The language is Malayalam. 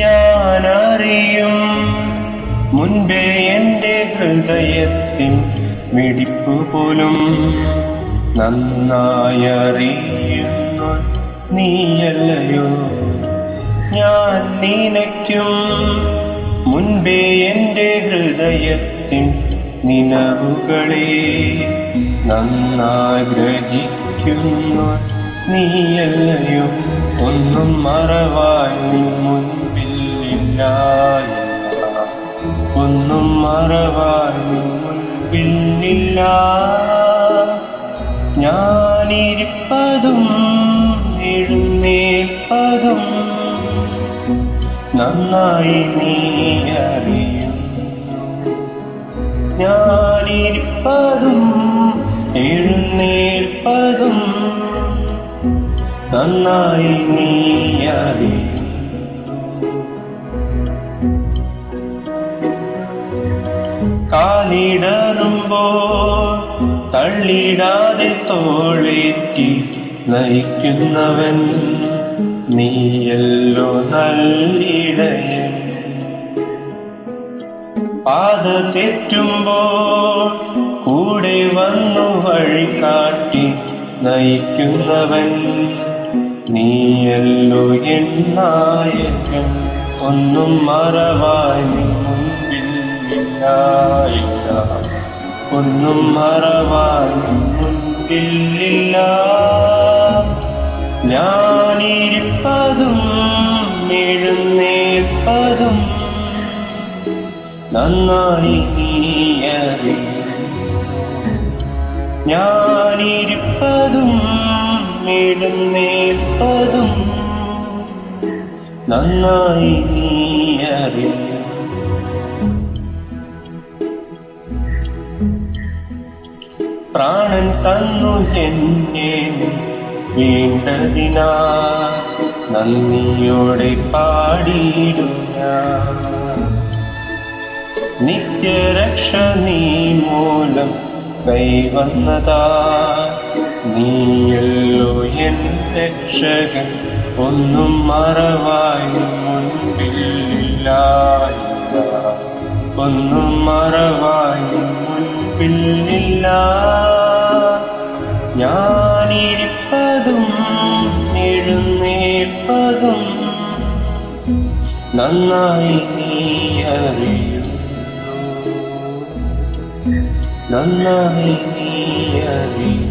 ഞാനറിയും മുൻപേ എൻ്റെ ഹൃദയത്തിൻ മിടിപ്പു പോലും നന്നായറിയുന്നു നീയല്ലയോ. ഞാൻ നിനയ്ക്കും മുൻപേ എൻ്റെ ഹൃദയത്തിൻ നിലവുകളെ നന്നായി ഗ്രഹിക്കുന്നു നീയല്ലയോ. ഒന്നും മറവായി നീ മുൻപില്ല, ഒന്നും മറവായി നീ മുൻപില്ല. ഞാനിരിപ്പതും എഴുന്നേൽപ്പതും നന്നായി നീ അറിയുന്നു. ഞാനിരിപ്പതും എഴുന്നേൽപ്പതും നന്നായി നീ അറിയുന്നു. കാലിടറുമ്പോൾ തള്ളിടാതെ തോളേറ്റി നയിക്കുന്നവൻ നീയല്ലോ നല്ലിടയൻ. പാത തെറ്റുമ്പോൾ കൂടെ വന്നു വഴി കാട്ടി നയിക്കുന്നവൻ നീയല്ലോ എൻ നായകൻ. ഒന്നും മറവായി നീ മുൻപില്ല, ഒന്നും മറവായി നീ മുൻപില്ല. ഞാനിരിപ്പതും എഴുന്നേൽപ്പതും നന്നായി നീ അറിയുന്നു. ഞാനിരിപ്പതും എഴുന്നേൽപ്പതും നന്നായി നീ അറിയുന്നു. പ്രാണൻ തന്നു എന്നെ വീണ്ടതിനാ നന്ദിയോടെ പാടിയിടും ഞാൻ. നിത്യരക്ഷ നീ മൂലം കൈവന്നതാ നീയല്ലോ എൻ രക്ഷകൻ. ഒന്നും മറവായി മുൻപില്ല, ഒന്നും മറവായി മുൻപില്ല. ഞാനിരിപ്പതും എഴുന്നേൽപ്പതും നന്നായി നീ അറിയുന്നു, നന്നായി നീ അറിയുന്നു.